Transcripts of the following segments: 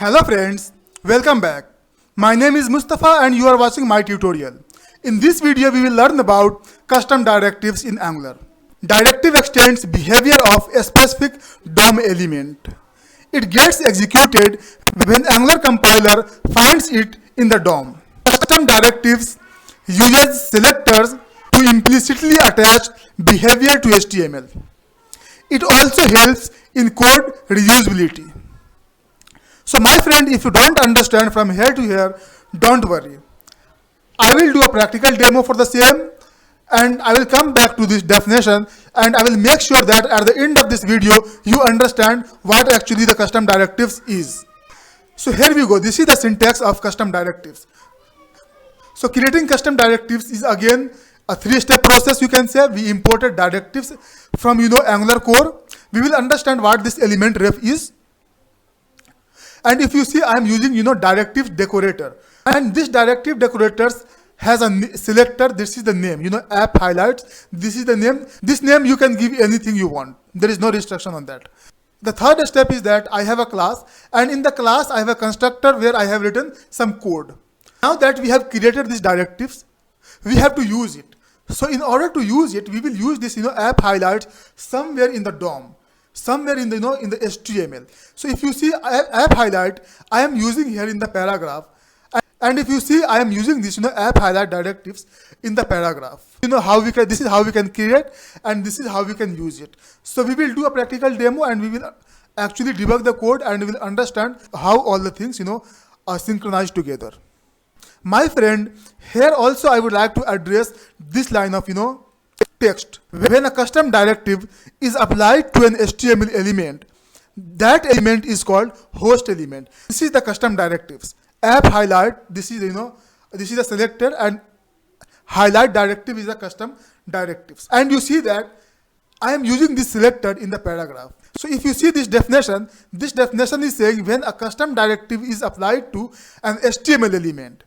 Hello friends, welcome back. My name is Mustafa and you are watching my tutorial. In this video we will learn about custom directives in Angular. Directive extends behavior of a specific DOM element. It gets executed when Angular compiler finds it in the DOM. Custom directives uses selectors to implicitly attach behavior to HTML. It also helps in code reusability. So my friend, if you don't understand from here to here, don't worry. I will do a practical demo for the same and I will come back to this definition and I will make sure that at the end of this video you understand what actually the custom directives is. So here we go. This is the syntax of custom directives. So creating custom directives is again a three-step process, you can say. We imported directives from Angular core. We will understand what this element ref is. And if you see, I am using directive decorator, and this directive decorators has a selector. This is the name, app highlights. This is the name. This name you can give anything you want. There is no restriction on that. The third step is that I have a class, and in the class I have a constructor where I have written some code. Now that we have created these directives, we have to use it. So in order to use it, we will use this app highlights somewhere in the DOM. Somewhere in the in the HTML. So if you see app highlight, I am using here in the paragraph, and if you see I am using this app highlight directives in the paragraph. How we can, this is how we can create and this is how we can use it. So we will do a practical demo and we will actually debug the code and we will understand how all the things are synchronized together. My friend, here also I would like to address this line of text. When a custom directive is applied to an HTML element, that element is called host element. This is the custom directives. App highlight, this is this is the selector, and highlight directive is the custom directives. And you see that I am using this selector in the paragraph. So if you see this definition is saying when a custom directive is applied to an HTML element,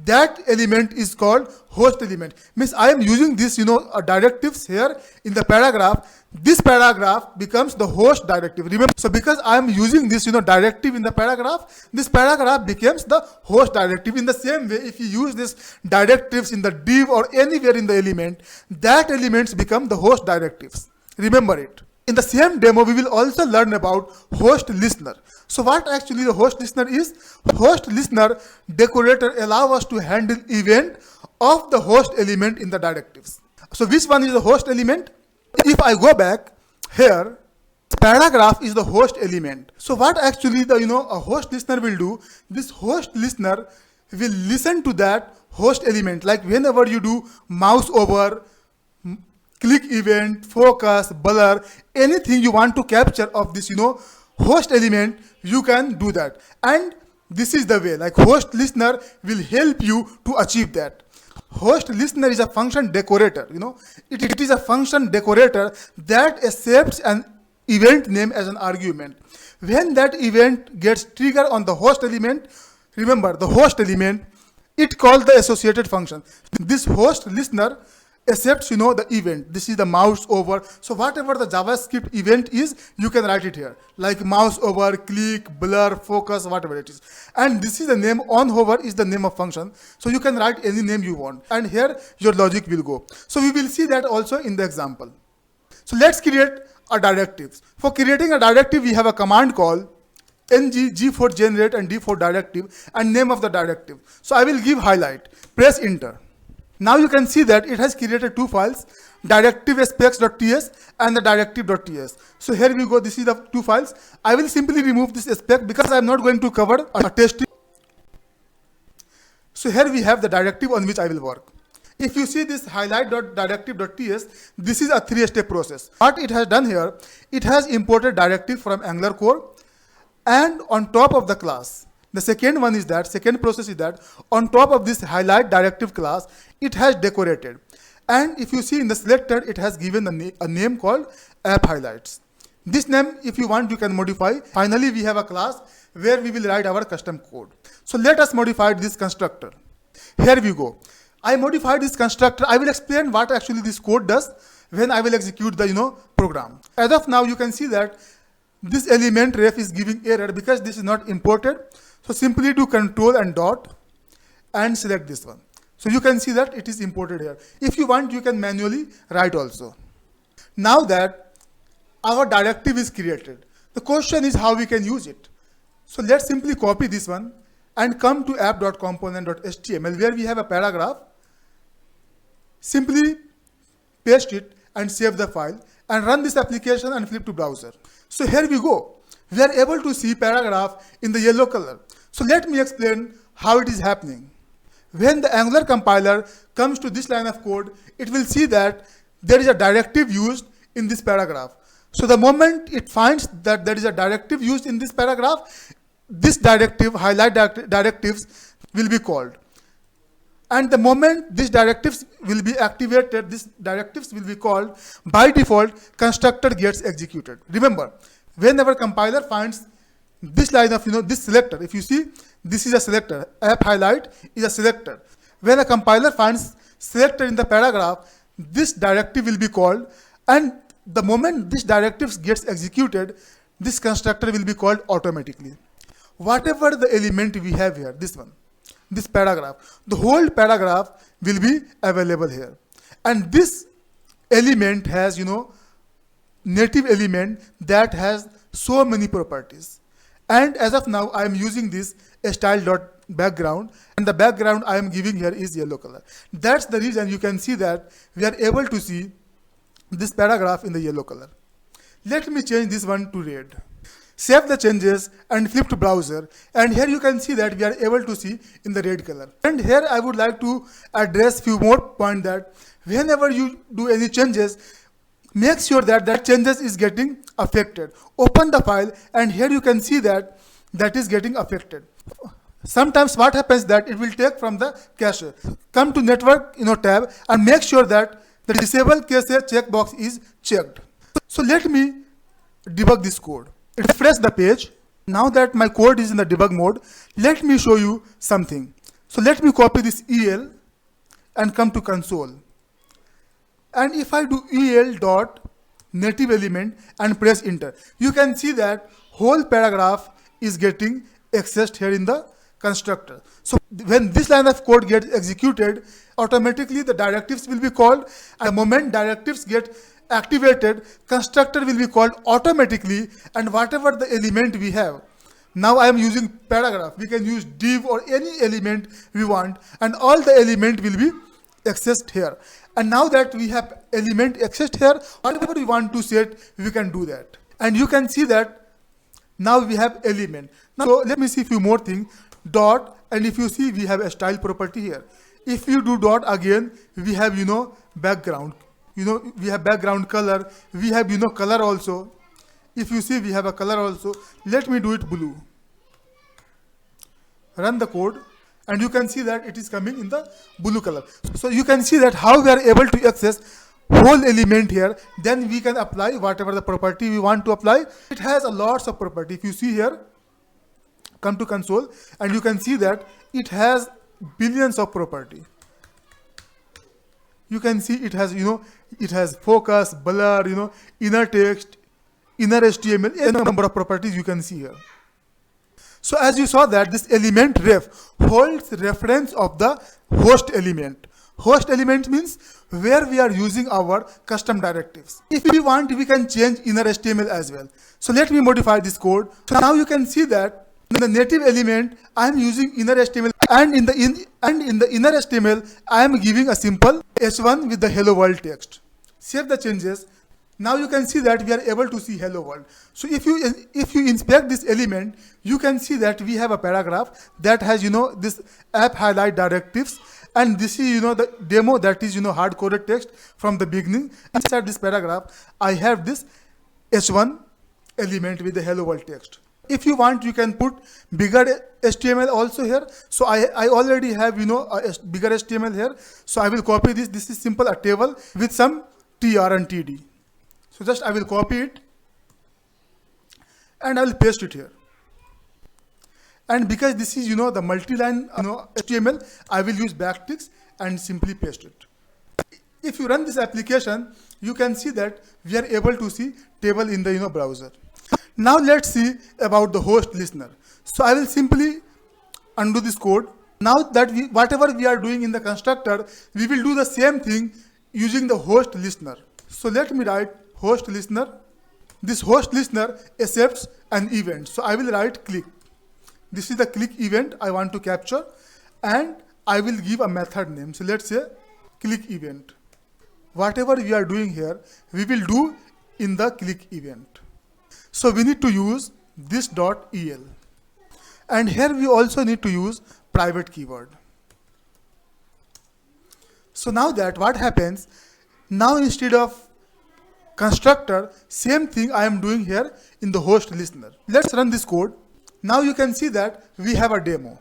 that element is called host element. Means I am using this directives here in the paragraph. This paragraph becomes the host directive. Remember, so because I am using this directive in the paragraph, this paragraph becomes the host directive. In the same way, if you use this directives in the div or anywhere in the element, that elements become the host directives. Remember it. In the same demo, we will also learn about host listener. So what actually the host listener is? Host listener decorator allow us to handle event of the host element in the directives. So which one is the host element? If I go back here, paragraph is the host element. So what actually the a host listener will do? This host listener will listen to that host element. Like whenever you do mouse over, click event, focus, blur, anything you want to capture of this host element, you can do that. And this is the way, like host listener will help you to achieve that. Host listener is a function decorator. It is a function decorator that accepts an event name as an argument. When that event gets triggered on the host element, remember the host element, it calls the associated function. This host listener accepts the event. This is the mouse over. So whatever the JavaScript event is, you can write it here, like mouse over, click, blur, focus, whatever it is. And this is the name. On hover is the name of function, so you can write any name you want, and here your logic will go. So we will see that also in the example. So let's create a directive. For creating a directive, we have a command called g for generate and d for directive, and name of the directive. So I will give highlight, press enter. Now you can see that it has created two files, directive.specs.ts and the directive.ts. So here we go. This is the two files. I will simply remove this spec because I am not going to cover a testing. So here we have the directive on which I will work. If you see this highlight.directive.ts, this is a three-step process. What it has done here, it has imported directive from Angular core and on top of the class. The second one is that, second process is that on top of this highlight directive class, it has decorated. And if you see in the selector, it has given a name called app highlights. This name, if you want, you can modify. Finally, we have a class where we will write our custom code. So let us modify this constructor. Here we go. I modified this constructor. I will explain what actually this code does when I will execute the program. As of now, you can see that this element ref is giving error because this is not imported. So simply do control and dot and select this one. So you can see that it is imported here. If you want, you can manually write also. Now that our directive is created, the question is how we can use it. So let's simply copy this one and come to app.component.html where we have a paragraph. Simply paste it and save the file and run this application and flip to browser. So here we go. We are able to see paragraph in the yellow color. So let me explain how it is happening. When the Angular compiler comes to this line of code, it will see that there is a directive used in this paragraph. So the moment it finds that there is a directive used in this paragraph, this directive, highlight directives, will be called. And the moment these directives will be activated, these directives will be called, by default, constructor gets executed. Remember, whenever compiler finds this line of, this selector, if you see, this is a selector, app highlight is a selector. When a compiler finds selector in the paragraph, this directive will be called, and the moment this directive gets executed, this constructor will be called automatically. Whatever the element we have here, this one, this paragraph, the whole paragraph will be available here. And this element has, native element that has so many properties. And as of now, I am using this style.background, and the background I am giving here is yellow color. That's the reason you can see that we are able to see this paragraph in the yellow color. Let me change this one to red. Save the changes and flip to browser, and here you can see that we are able to see in the red color. And here I would like to address few more points that whenever you do any changes, make sure that that changes is getting affected. Open the file, and here you can see that that is getting affected. Sometimes what happens that it will take from the cache. Come to network tab and make sure that the disable cache checkbox is checked. So let me debug this code. Refresh the page. Now that my code is in the debug mode, let me show you something. So let me copy this EL and come to console. And if I do EL dot native element and press enter, you can see that whole paragraph is getting accessed here in the constructor. So when this line of code gets executed, automatically the directives will be called, and the moment directives get activated, constructor will be called automatically, and whatever the element we have. Now I am using paragraph. We can use div or any element we want, and all the element will be accessed here. And now that we have element accessed here, whatever we want to set, we can do that. And you can see that now we have element. Now so let me see a few more things. Dot, and if you see, we have a style property here. If you do dot again, we have background. We have background color. We have color also. If you see, we have a color also. Let me do it blue. Run the code, and you can see that it is coming in the blue color. So you can see that how we are able to access whole element here. Then we can apply whatever the property we want to apply. It has a lots of property. If you see here, come to console, and you can see that it has billions of property. You can see it has, it has focus, blur, inner text, inner HTML, a number of properties you can see here. So as you saw that this element ref holds reference of the host element. Host element means where we are using our custom directives. If we want, we can change inner HTML as well. So let me modify this code. So now you can see that in the native element, I am using inner HTML, and in the inner HTML, I am giving a simple h1 with the hello world text. Save the changes. Now you can see that we are able to see hello world. So if you inspect this element, you can see that we have a paragraph that has this app highlight directives, and this is the demo that is hard coded text from the beginning. Inside this paragraph, I have this h1 element with the hello world text. If you want, you can put bigger HTML also here. So I already have a bigger HTML here. So I will copy this. This is simple, a table with some tr and td. So just I will copy it and I will paste it here. And because this is the multi-line HTML, I will use backticks and simply paste it. If you run this application, you can see that we are able to see table in the browser. Now let's see about the host listener. So I will simply undo this code. Now that whatever we are doing in the constructor, we will do the same thing using the host listener. So let me write host listener. This host listener accepts an event. So I will write click. This is the click event I want to capture, and I will give a method name. So let's say click event. Whatever we are doing here, we will do in the click event. So we need to use this.el. And here we also need to use private keyword. So now that what happens, now instead of constructor, same thing I am doing here in the host listener. Let's run this code. Now you can see that we have a demo.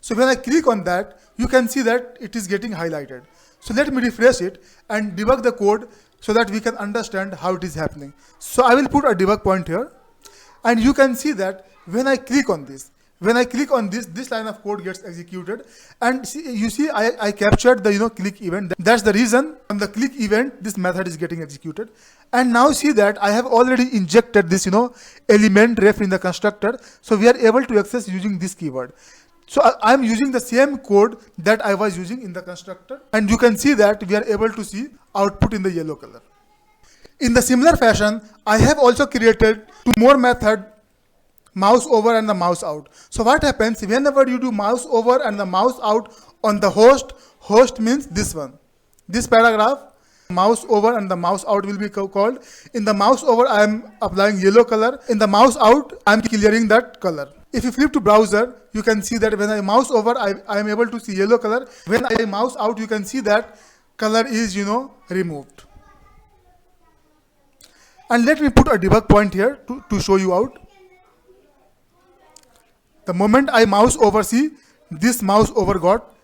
So when I click on that, you can see that it is getting highlighted. So let me refresh it and debug the code so that we can understand how it is happening. So I will put a debug point here, and you can see that when I click on this, this line of code gets executed, and you see I captured the click event. That's the reason on the click event this method is getting executed. And now see that I have already injected this element ref in the constructor, so we are able to access using this keyword. So I am using the same code that I was using in the constructor, and you can see that we are able to see output in the yellow color. In the similar fashion, I have also created two more methods, mouse over and the mouse out. So what happens whenever you do mouse over and the mouse out on the host means this one, this paragraph, mouse over and the mouse out will be called. In the mouse over, I am applying yellow color. In the mouse out, I am clearing that color. If you flip to browser, you can see that when I mouse over, I am able to see yellow color. When I mouse out, you can see that color is removed. And let me put a debug point here to show you out. The moment I mouse over, see this mouse over got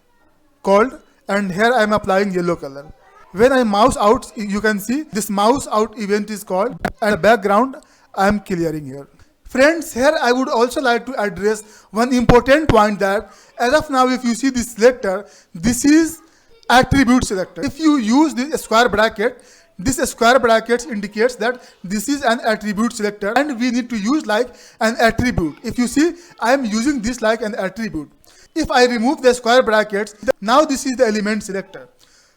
called, and here I am applying yellow color. When I mouse out, you can see this mouse out event is called, and the background I am clearing here. Friends, here I would also like to address one important point that as of now, if you see this selector, this is attribute selector. If you use this square bracket, this square brackets indicates that this is an attribute selector, and we need to use like an attribute. If you see, I am using this like an attribute. If I remove the square brackets, now this is the element selector.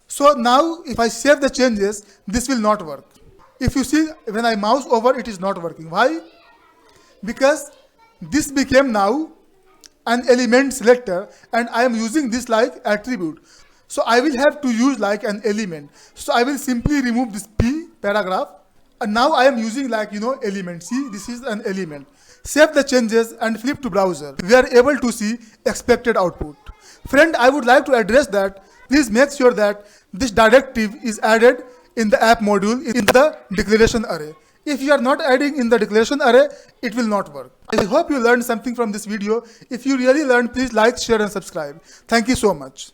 So now if I save the changes, this will not work. If you see, when I mouse over, it is not working. Why? Because this became now an element selector, and I am using this like attribute. So I will have to use like an element. So I will simply remove this P paragraph, and now I am using like element. See, this is an element. Save the changes and flip to browser. We are able to see expected output. Friend, I would like to address that. Please make sure that this directive is added in the app module in the declaration array. If you are not adding in the declaration array, it will not work. I hope you learned something from this video. If you really learned, please like, share and subscribe. Thank you so much.